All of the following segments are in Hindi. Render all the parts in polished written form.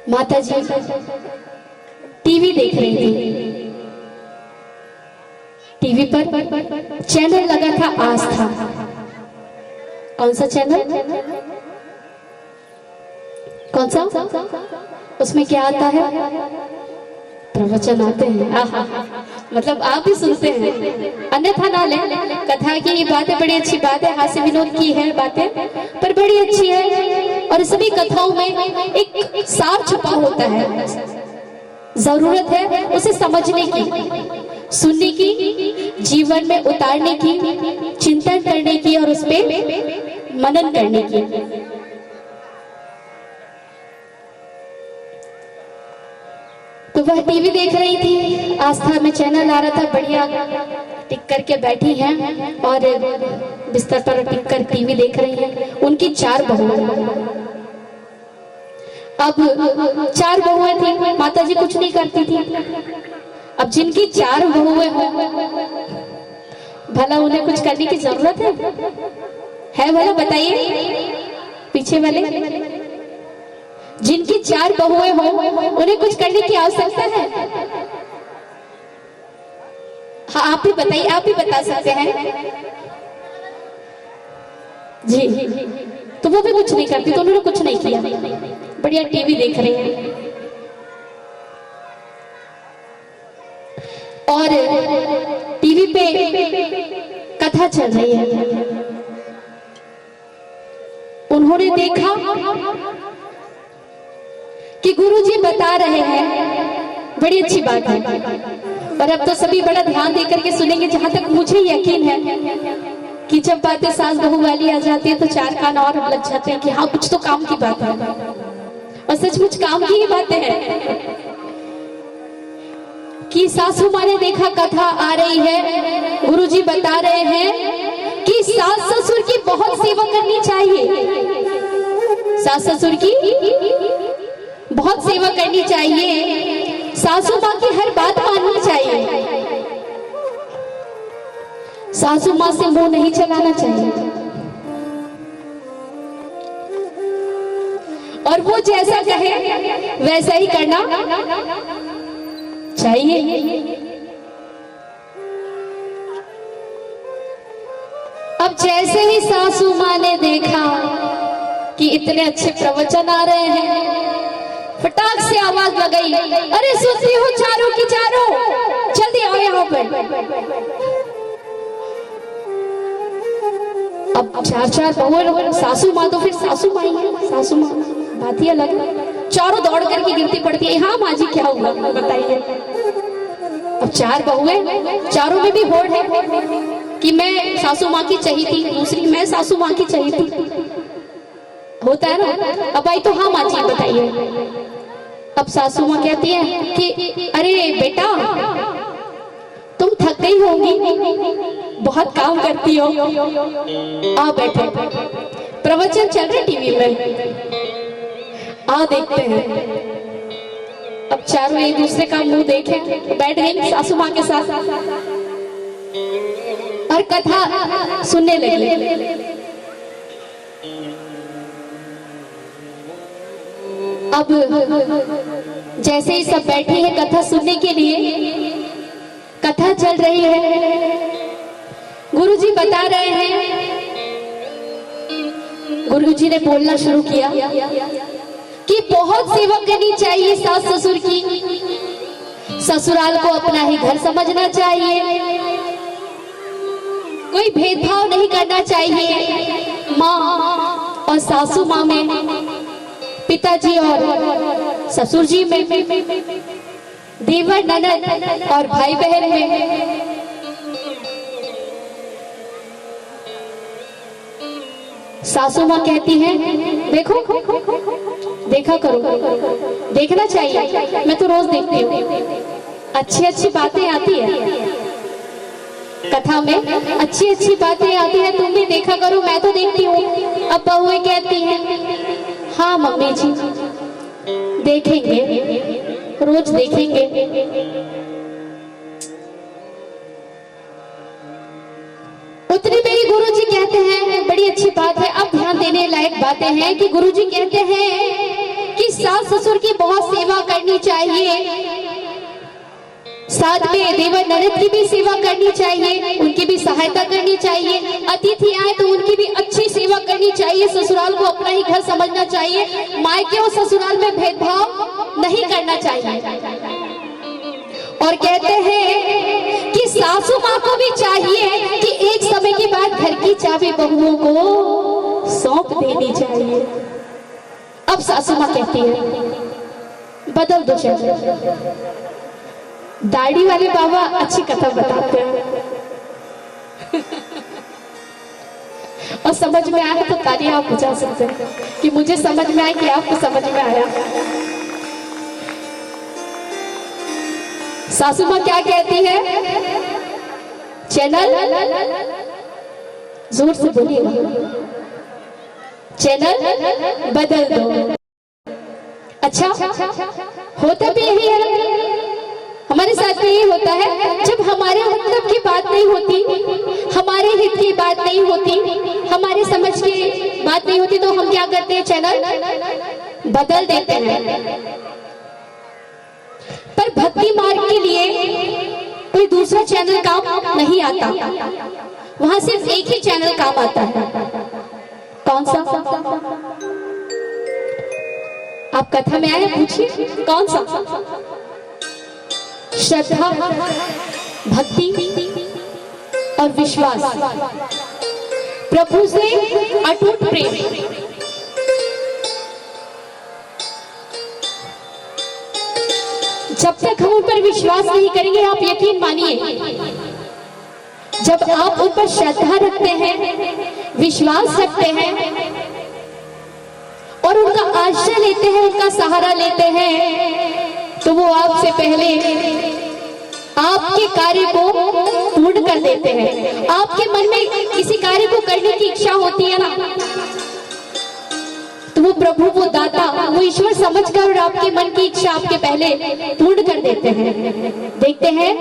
माता जी टीवी देख रही थी। टीवी पर चैनल लगा था आस्था। कौन सा चैनल? कौन सा? उसमें क्या आता है? प्रवचन आते हैं। मतलब आप भी सुनते हैं, अन्यथा ना ले। कथा की ये बातें बड़ी अच्छी बात है, हास्य विनोद की है बातें, पर बड़ी अच्छी है। और सभी कथाओं में एक सार छुपा होता है। जरूरत है उसे समझने की, सुनने की, जीवन में उतारने की, चिंतन करने की और उस पे मनन करने की। तो वह टीवी देख रही थी, आस्था में चैनल आ रहा था, बढ़िया टिक करके बैठी हैं और बिस्तर पर टिक कर टीवी देख रही हैं। उनकी 4 बहुएं। अब 4 बहुएं थी, माता जी कुछ नहीं करती थी। अब जिनकी 4 बहुएं हो, भला उन्हें कुछ करने की जरूरत है भला बताइए? पीछे वाले जिनकी 4 बहुएं हो, उन्हें कुछ करने की आवश्यकता है? हाँ आप ही बताइए, आप ही बता सकते हैं जी। तो वो भी कुछ नहीं करती, तो उन्होंने कुछ नहीं किया, बढ़िया टीवी देख रही है। और टीवी पे कथा चल रही है। उन्होंने देखा कि गुरुजी बता रहे हैं, बड़ी अच्छी बात है। और अब तो सभी बड़ा ध्यान देकर के सुनेंगे। जहां तक मुझे यकीन है कि जब बातें सास बहू वाली आ जाती है तो 4 कान और लग जाते हैं कि हाँ कुछ तो काम की बात है। और सचमुच काम की ही बातें हैं कि सासू माँ ने देखा कथा आ रही है, गुरुजी बता रहे हैं कि सास ससुर की बहुत सेवा करनी चाहिए। सास ससुर की बहुत सेवा करनी चाहिए, सासू माँ की हर बात माननी चाहिए, सासू माँ से मुंह नहीं चलाना चाहिए, और वो जैसा कहे वैसा ही करना चाहिए। अब जैसे ही सासू माँ ने देखा कि इतने अच्छे प्रवचन आ रहे हैं, फटाक से आवाज लगाई, अरे सुनती हो चारों की चारों, जल्दी आओ यहाँ पर। अब 4 बहुएं, सासू माँ तो फिर सासू माँ ही है, सासू माँ बात ही अलग। चारों दौड़ करके गिरती पड़ती है, हाँ माँ जी क्या हुआ बताइए। अब 4 बहुएं, चारों में भी होड़ है कि मैं सासू माँ की चाहिए थी, दूसरी मैं सासू माँ की चाहिए थी, होता है ना। अब आई तो हाँ माँ जी बताइए। अब सासू माँ कहती है कि अरे बेटा तुम थक गई होगी, बहुत काम करती हो, आओ बैठो। प्रवचन चल रहे टीवी में, आओ देखते हैं। अब चारों एक दूसरे का मुंह देखे, बैठ गई सासू माँ के साथ और कथा सुनने लगी। अब जैसे ही सब बैठी है कथा सुनने के लिए, कथा चल रही है, गुरुजी बता रहे हैं। गुरुजी ने बोलना शुरू किया कि बहुत सेवा करनी चाहिए सास ससुर की, ससुराल को अपना ही घर समझना चाहिए, कोई भेदभाव नहीं करना चाहिए। माँ और सासू माँ में, पिताजी और ससुर जी में, देवर ननद और भाई बहन में, सासू माँ कहती हैं देखो देखा करो, देखना चाहिए, मैं तो रोज देखती हूँ, अच्छी अच्छी बातें आती है कथा में, अच्छी अच्छी बातें आती है, तुम भी देखा करो, मैं तो देखती हूँ। अब बहुएं कहती हैं हाँ मम्मी जी देखेंगे, रोज देखेंगे। उतनी मेरी गुरुजी कहते हैं, बड़ी अच्छी बात है, अब ध्यान देने लायक बातें हैं कि गुरुजी कहते हैं कि सास ससुर की बहुत सेवा करनी चाहिए, साथ में देवर ननद की भी सेवा करनी चाहिए, उनकी भी सहायता करनी चाहिए। अतिथि आए तो उनकी भी अच्छी सेवा करनी चाहिए। ससुराल को अपना ही घर समझना चाहिए। मायके और ससुराल में भेदभाव नहीं करना चाहिए। और कहते हैं कि सासू माँ को भी चाहिए कि एक समय के बाद घर की चाबी बहुओं को सौंप देनी चाहिए। अब सासू माँ कहती है बदल दो चैनल। दाढ़ी वाले बाबा अच्छी कथा बताते हैं और समझ में आया तो तालियां आप बजा सकते हैं कि मुझे समझ में आया कि आपको समझ में आया। सासू माँ क्या कहती है? चैनल जोर से बोलिए, चैनल बदल दो। अच्छा, होता भी यही है, हमारे साथ में ये होता है। जब हमारे मतलब की बात नहीं होती, हमारे हित की बात नहीं होती, हमारे समझ की बात नहीं होती, तो हम क्या करते हैं? चैनल बदल देते हैं। पर भक्ति मार्ग के लिए कोई दूसरा चैनल काम नहीं आता, वहां सिर्फ एक ही चैनल काम आता है। कौन सा? आप कथा में आए, पूछिए कौन सा? श्रद्धा, भक्ति और विश्वास, प्रभु से अटूट प्रेम। जब तक हम उन पर विश्वास नहीं करेंगे, आप यकीन मानिए, जब आप उन पर श्रद्धा रखते हैं, विश्वास रखते हैं और उनका आश्रय लेते हैं, उनका सहारा लेते हैं, तो वो आपसे पहले आपके कार्य को पूर्ण कर देते हैं। आपके मन में किसी कार्य को करने की इच्छा होती है ना, तो वो प्रभु, वो दाता, वो ईश्वर समझकर और आपके मन की इच्छा आपके पहले पूर्ण कर देते हैं। देखते हैं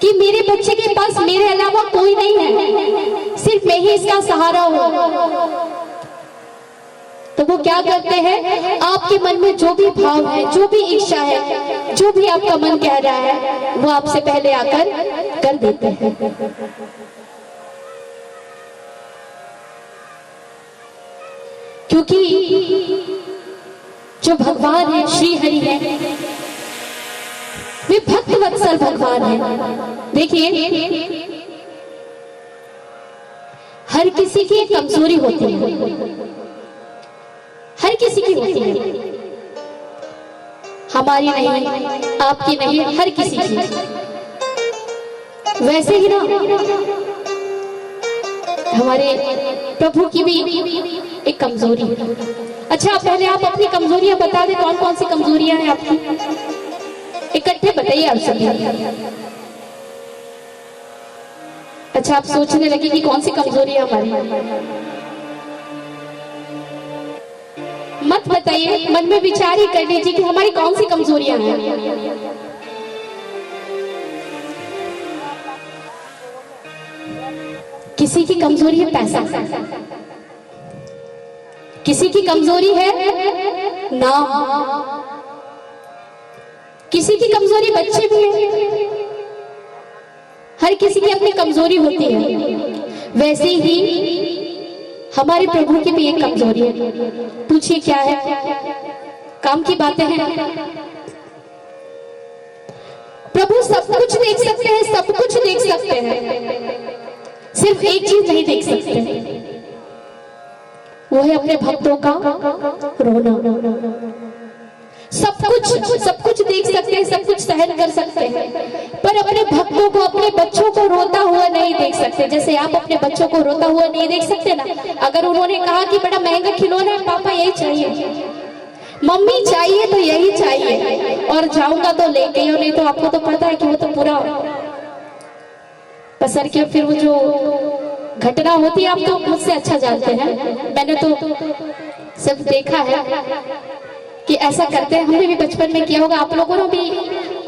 कि मेरे बच्चे के पास मेरे अलावा कोई नहीं है, सिर्फ मैं ही इसका सहारा हूं, तो वो क्या करते हैं? आपके मन में जो भी भाव है, जो भी इच्छा है, जो भी आपका मन कह रहा है, वो आपसे पहले आकर कर देते हैं। क्योंकि जो भगवान है, श्री हरि है, वे भक्त वत्सल भगवान है। देखिए, हर किसी की एक कमजोरी होती है, हर किसी की होती है, हमारी नहीं, आपकी नहीं, हर किसी की। वैसे ही ना हमारे प्रभु की भी एक कमजोरी है। अच्छा, पहले आप अपनी कमजोरियां बता दें, कौन कौन सी कमजोरियां हैं आपकी? इकट्ठे बताइए आप सभी। अच्छा, आप सोचने लगे कि कौन सी कमजोरियां हमारी? मत बताइए, मन में विचार ही कर लीजिए कि हमारी कौन सी कमजोरियां हैं। किसी की कमजोरी है पैसा, किसी की कमजोरी है नाम, किसी की कमजोरी बच्चे भी है। हर किसी की अपनी कमजोरी होती है। वैसे ही हमारे प्रभु की भी एक कमजोरी है। पूछिए क्या है? काम की बातें हैं। प्रभु सब कुछ देख सकते हैं, सब कुछ देख सकते हैं, सिर्फ एक चीज नहीं देख सकते, वो है अपने भक्तों का रोना। सब कुछ देख सकते हैं, सब कुछ सहन कर सकते हैं, पर अपने भक्तों को, अपने बच्चों को रोता हुआ नहीं देख सकते। जैसे आप अपने बच्चों को रोता हुआ नहीं देख सकते ना। अगर उन्होंने कहा कि बड़ा महंगा खिलौना है, पापा यही चाहिए, मम्मी चाहिए तो यही चाहिए, और जाऊंगा तो लेके ही, नहीं तो आपको तो पता है कि वो तो पूरा पसर के फिर वो जो घटना होती है, आप तो मुझसे अच्छा जानते हैं, मैंने तो सिर्फ देखा है कि ऐसा करते हैं। हमने भी बचपन में किया होगा, आप लोगों ने भी,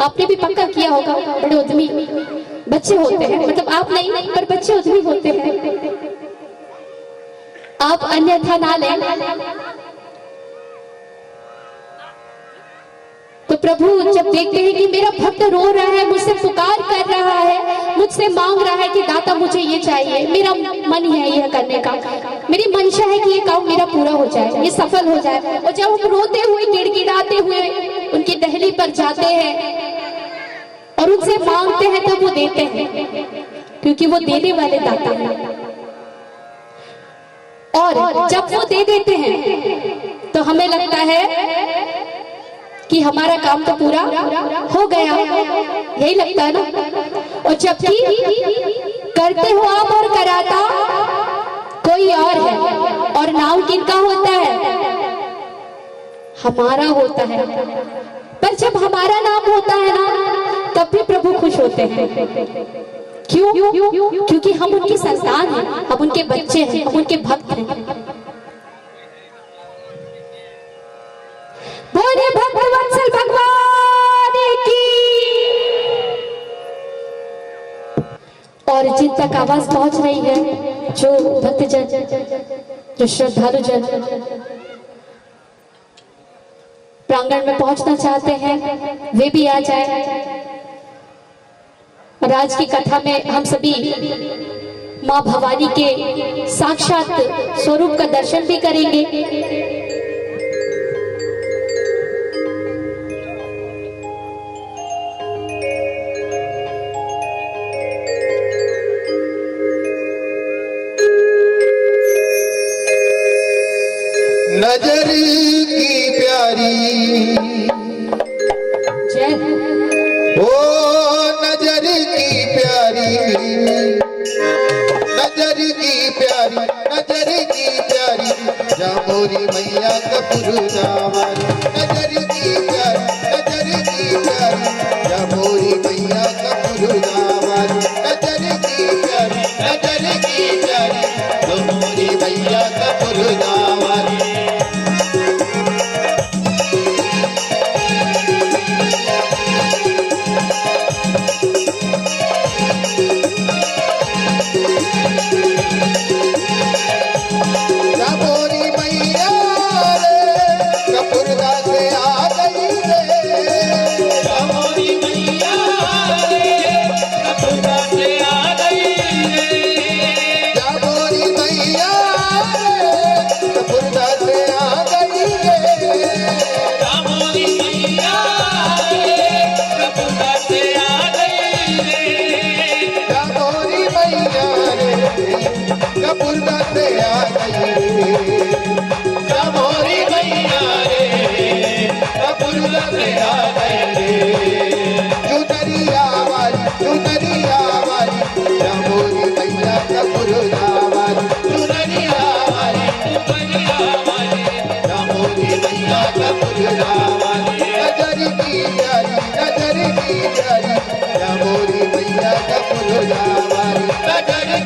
आपने भी पक्का किया होगा। बड़े उद्यमी बच्चे होते हैं, मतलब आप नहीं, पर बच्चे उद्यमी होते हैं। आप अन्यथा ना लें, तो प्रभु जब देखते हैं कि मेरा भक्त रो रहा है, मुझसे पुकार कर रहा है, मुझसे मांग रहा है कि दाता मुझे ये चाहिए, मेरा मन है यह करने का, मेरी मंशा है कि ये काम मेरा पूरा हो जाए, ये सफल हो जाए। और जब हम रोते हुए गिड़गिड़ाते हुए उनकी दहली पर जाते हैं और उनसे मांगते हैं तब वो देते हैं, क्योंकि वो देने वाले दाता हैं। और जब वो दे देते हैं तो हमें लगता है कि हमारा काम तो पूरा हो गया, यही लगता है ना। और जबकि करते हो आप और कराता कोई और है, और नाम किनका होता है? हमारा होता है। पर जब हमारा नाम होता है ना, तब भी प्रभु खुश होते हैं। क्यों? क्योंकि हम उनकी संतान हैं, हम उनके बच्चे हैं, हम उनके भक्त हैं। बोले भक्त वत्सल भगवान की। और जिन तक आवाज पहुंच रही है, जो भक्तजन, जो श्रद्धालु जन प्रांगण में पहुंचना चाहते हैं, वे भी आ जाए। और आज की कथा में हम सभी मां भवानी के साक्षात स्वरूप का दर्शन भी करेंगे। नजर की प्यारी जय ओ नजर की प्यारी, नजर की प्यारी, नजर की प्यारी, जा मोरी मैया कपूर जावारी। नजर की प्यारी, नजर की प्यारी, जा मोरी मैया कपूर जावारी। नजर की प्यारी, नजर की प्यारी, जा मोरी मैया कपूर जावारी। नजर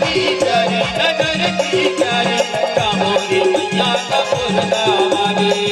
की प्यारी, कामोरी मैया का फूल गावारी।